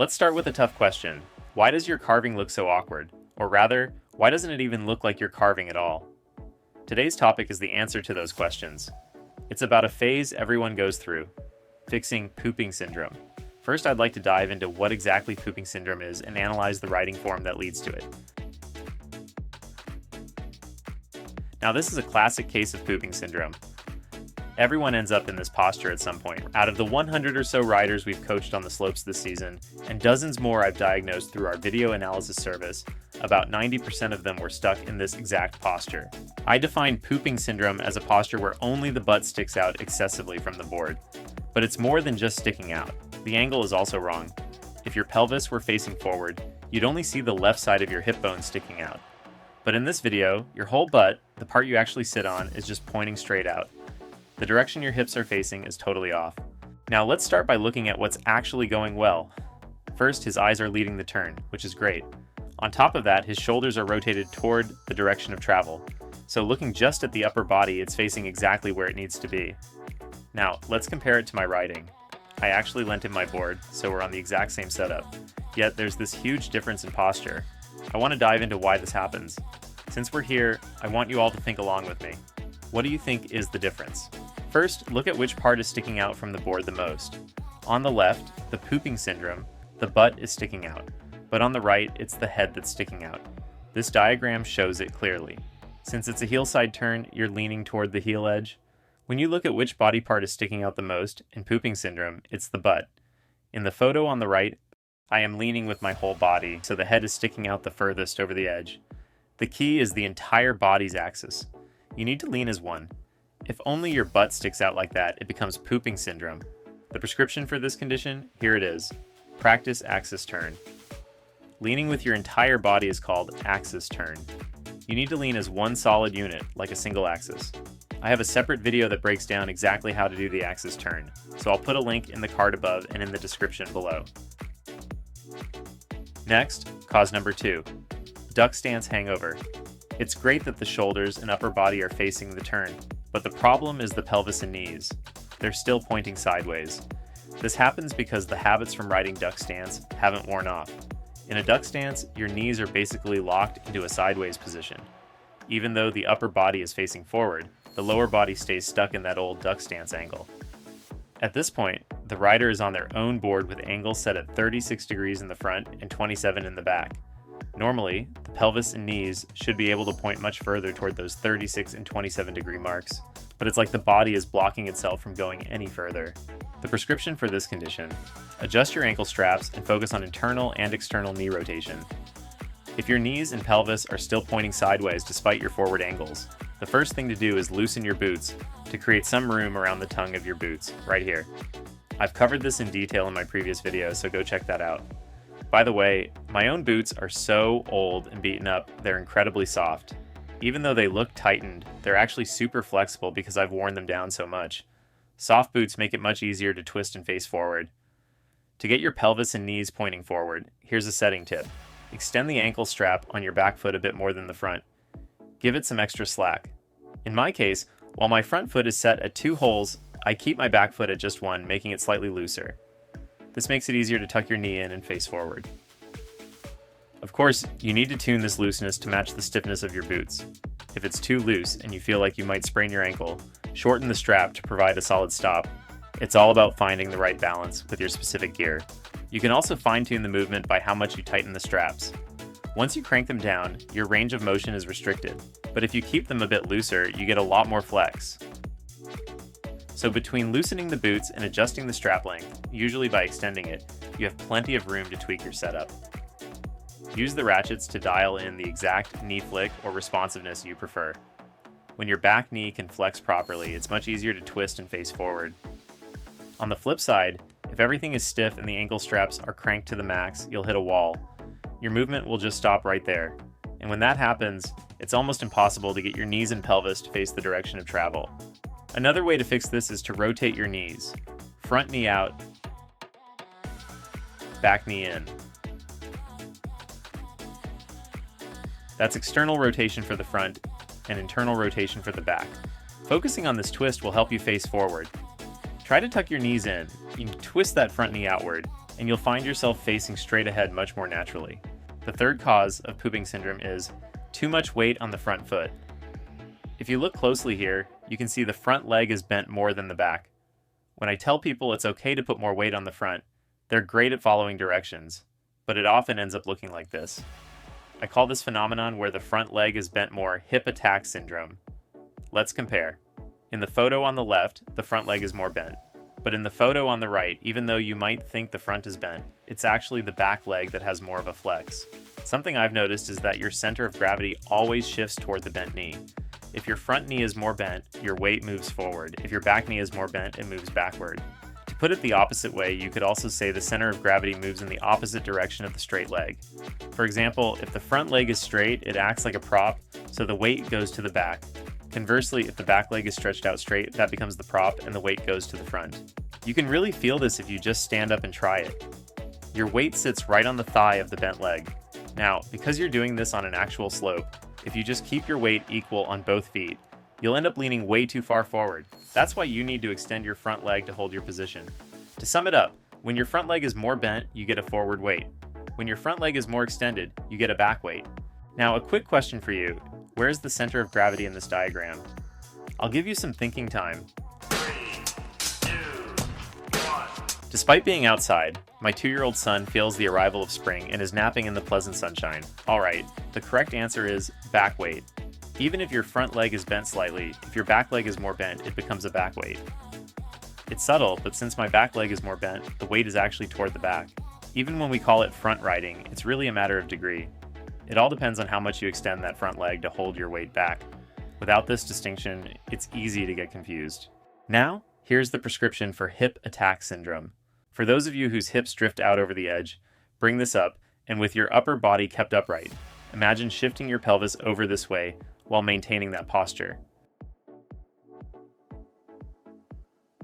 Let's start with a tough question. Why does your carving look so awkward? Or rather, why doesn't it even look like you're carving at all? Today's topic is the answer to those questions. It's about a phase everyone goes through, fixing pooping syndrome. First, I'd like to dive into what exactly pooping syndrome is and analyze the writing form that leads to it. Now, this is a classic case of pooping syndrome. Everyone ends up in this posture at some point. Out of the 100 or so riders we've coached on the slopes this season, and dozens more I've diagnosed through our video analysis service, about 90% of them were stuck in this exact posture. I define pooping syndrome as a posture where only the butt sticks out excessively from the board. But it's more than just sticking out. The angle is also wrong. If your pelvis were facing forward, you'd only see the left side of your hip bone sticking out. But in this video, your whole butt, the part you actually sit on, is just pointing straight out. The direction your hips are facing is totally off. Now let's start by looking at what's actually going well. First, his eyes are leading the turn, which is great. On top of that, his shoulders are rotated toward the direction of travel. So looking just at the upper body, it's facing exactly where it needs to be. Now, let's compare it to my riding. I actually lent him my board, so we're on the exact same setup. Yet there's this huge difference in posture. I want to dive into why this happens. Since we're here, I want you all to think along with me. What do you think is the difference? First, look at which part is sticking out from the board the most. On the left, the pooping syndrome, the butt is sticking out. But on the right, it's the head that's sticking out. This diagram shows it clearly. Since it's a Heelside turn, you're leaning toward the heel edge. When you look at which body part is sticking out the most in pooping syndrome, it's the butt. In the photo on the right, I am leaning with my whole body, so the head is sticking out the furthest over the edge. The key is the entire body's axis. You need to lean as one. If only your butt sticks out like that, it becomes pooping syndrome. The prescription for this condition, here it is. Practice axis turn. Leaning with your entire body is called axis turn. You need to lean as one solid unit, like a single axis. I have a separate video that breaks down exactly how to do the axis turn, so I'll put a link in the card above and in the description below. Next, cause number 2, Duck Stance Hangover. It's great that the shoulders and upper body are facing the turn, but the problem is the pelvis and knees. They're still pointing sideways. This happens because the habits from riding duck stance haven't worn off. In a duck stance, your knees are basically locked into a sideways position. Even though the upper body is facing forward, the lower body stays stuck in that old duck stance angle. At this point, the rider is on their own board with angles set at 36 degrees in the front and 27 in the back. Normally, the pelvis and knees should be able to point much further toward those 36 and 27 degree marks, but it's like the body is blocking itself from going any further. The prescription for this condition: adjust your ankle straps and focus on internal and external knee rotation. If your knees and pelvis are still pointing sideways despite your forward angles, the first thing to do is loosen your boots to create some room around the tongue of your boots, right here. I've covered this in detail in my previous video, so go check that out. By the way, my own boots are so old and beaten up, they're incredibly soft. Even though they look tightened, they're actually super flexible because I've worn them down so much. Soft boots make it much easier to twist and face forward. To get your pelvis and knees pointing forward, here's a setting tip. Extend the ankle strap on your back foot a bit more than the front. Give it some extra slack. In my case, while my front foot is set at 2 holes, I keep my back foot at just 1, making it slightly looser. This makes it easier to tuck your knee in and face forward. Of course, you need to tune this looseness to match the stiffness of your boots. If it's too loose and you feel like you might sprain your ankle, shorten the strap to provide a solid stop. It's all about finding the right balance with your specific gear. You can also fine-tune the movement by how much you tighten the straps. Once you crank them down, your range of motion is restricted, but if you keep them a bit looser, you get a lot more flex. So between loosening the boots and adjusting the strap length, usually by extending it, you have plenty of room to tweak your setup. Use the ratchets to dial in the exact knee flick or responsiveness you prefer. When your back knee can flex properly, it's much easier to twist and face forward. On the flip side, if everything is stiff and the ankle straps are cranked to the max, you'll hit a wall. Your movement will just stop right there. And when that happens, it's almost impossible to get your knees and pelvis to face the direction of travel. Another way to fix this is to rotate your knees. Front knee out, back knee in. That's external rotation for the front and internal rotation for the back. Focusing on this twist will help you face forward. Try to tuck your knees in. You can twist that front knee outward. and you'll find yourself facing straight ahead much more naturally. The third cause of pooping syndrome is too much weight on the front foot. If you look closely here, you can see the front leg is bent more than the back. When I tell people it's okay to put more weight on the front, they're great at following directions, but it often ends up looking like this. I call this phenomenon where the front leg is bent more hip attack syndrome. Let's compare. In the photo on the left, the front leg is more bent. But in the photo on the right, even though you might think the front is bent, it's actually the back leg that has more of a flex. Something I've noticed is that your center of gravity always shifts toward the bent knee. If your front knee is more bent, your weight moves forward. If your back knee is more bent, it moves backward. To put it the opposite way, you could also say the center of gravity moves in the opposite direction of the straight leg. For example, if the front leg is straight, it acts like a prop, so the weight goes to the back. Conversely, if the back leg is stretched out straight, that becomes the prop and the weight goes to the front. You can really feel this if you just stand up and try it. Your weight sits right on the thigh of the bent leg. Now, because you're doing this on an actual slope, if you just keep your weight equal on both feet, you'll end up leaning way too far forward. That's why you need to extend your front leg to hold your position. To sum it up, when your front leg is more bent, you get a forward weight. When your front leg is more extended, you get a back weight. Now, a quick question for you. Where's the center of gravity in this diagram? I'll give you some thinking time. 3, 2, 1. Despite being outside, my 2-year-old son feels the arrival of spring and is napping in the pleasant sunshine. Alright, the correct answer is back weight. Even if your front leg is bent slightly, if your back leg is more bent, it becomes a back weight. It's subtle, but since my back leg is more bent, the weight is actually toward the back. Even when we call it front riding, it's really a matter of degree. It all depends on how much you extend that front leg to hold your weight back. Without this distinction, it's easy to get confused. Now, here's the prescription for hip attack syndrome. For those of you whose hips drift out over the edge, bring this up, and with your upper body kept upright, imagine shifting your pelvis over this way while maintaining that posture.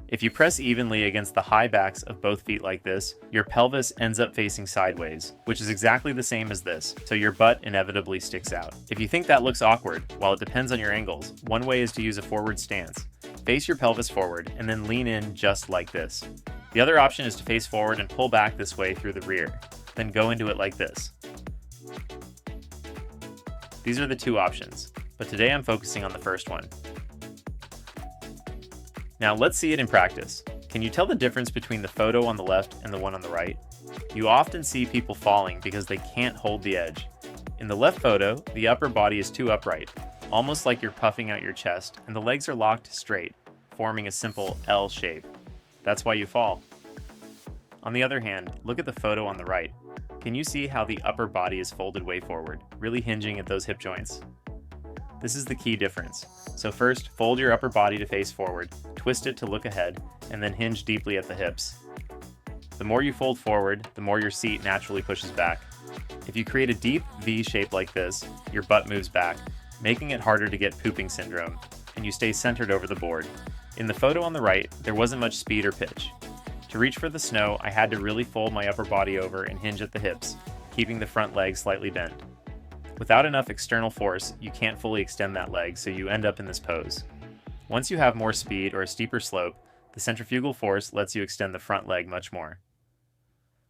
If you press evenly against the high backs of both feet like this, your pelvis ends up facing sideways, which is exactly the same as this, so your butt inevitably sticks out. If you think that looks awkward, while it depends on your angles, one way is to use a forward stance. Face your pelvis forward, and then lean in just like this. The other option is to face forward and pull back this way through the rear, then go into it like this. These are the two options, but today I'm focusing on the first one. Now let's see it in practice. Can you tell the difference between the photo on the left and the one on the right? You often see people falling because they can't hold the edge. In the left photo, the upper body is too upright, almost like you're puffing out your chest, and the legs are locked straight, forming a simple L shape. That's why you fall. On the other hand, look at the photo on the right. Can you see how the upper body is folded way forward, really hinging at those hip joints? This is the key difference. So first, fold your upper body to face forward, twist it to look ahead, and then hinge deeply at the hips. The more you fold forward, the more your seat naturally pushes back. If you create a deep V shape like this, your butt moves back, making it harder to get pooping syndrome, and you stay centered over the board. In the photo on the right, there wasn't much speed or pitch. To reach for the snow, I had to really fold my upper body over and hinge at the hips, keeping the front leg slightly bent. Without enough external force, you can't fully extend that leg, so you end up in this pose. Once you have more speed or a steeper slope, the centrifugal force lets you extend the front leg much more.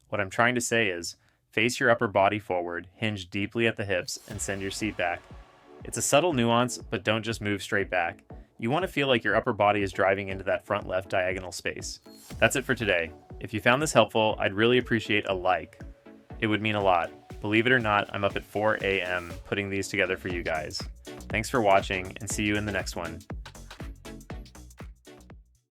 What I'm trying to say is, face your upper body forward, hinge deeply at the hips, and send your seat back. It's a subtle nuance, but don't just move straight back. You want to feel like your upper body is driving into that front left diagonal space. That's it for today. If you found this helpful, I'd really appreciate a like. It would mean a lot. Believe it or not, I'm up at 4 a.m. putting these together for you guys. Thanks for watching, and see you in the next one.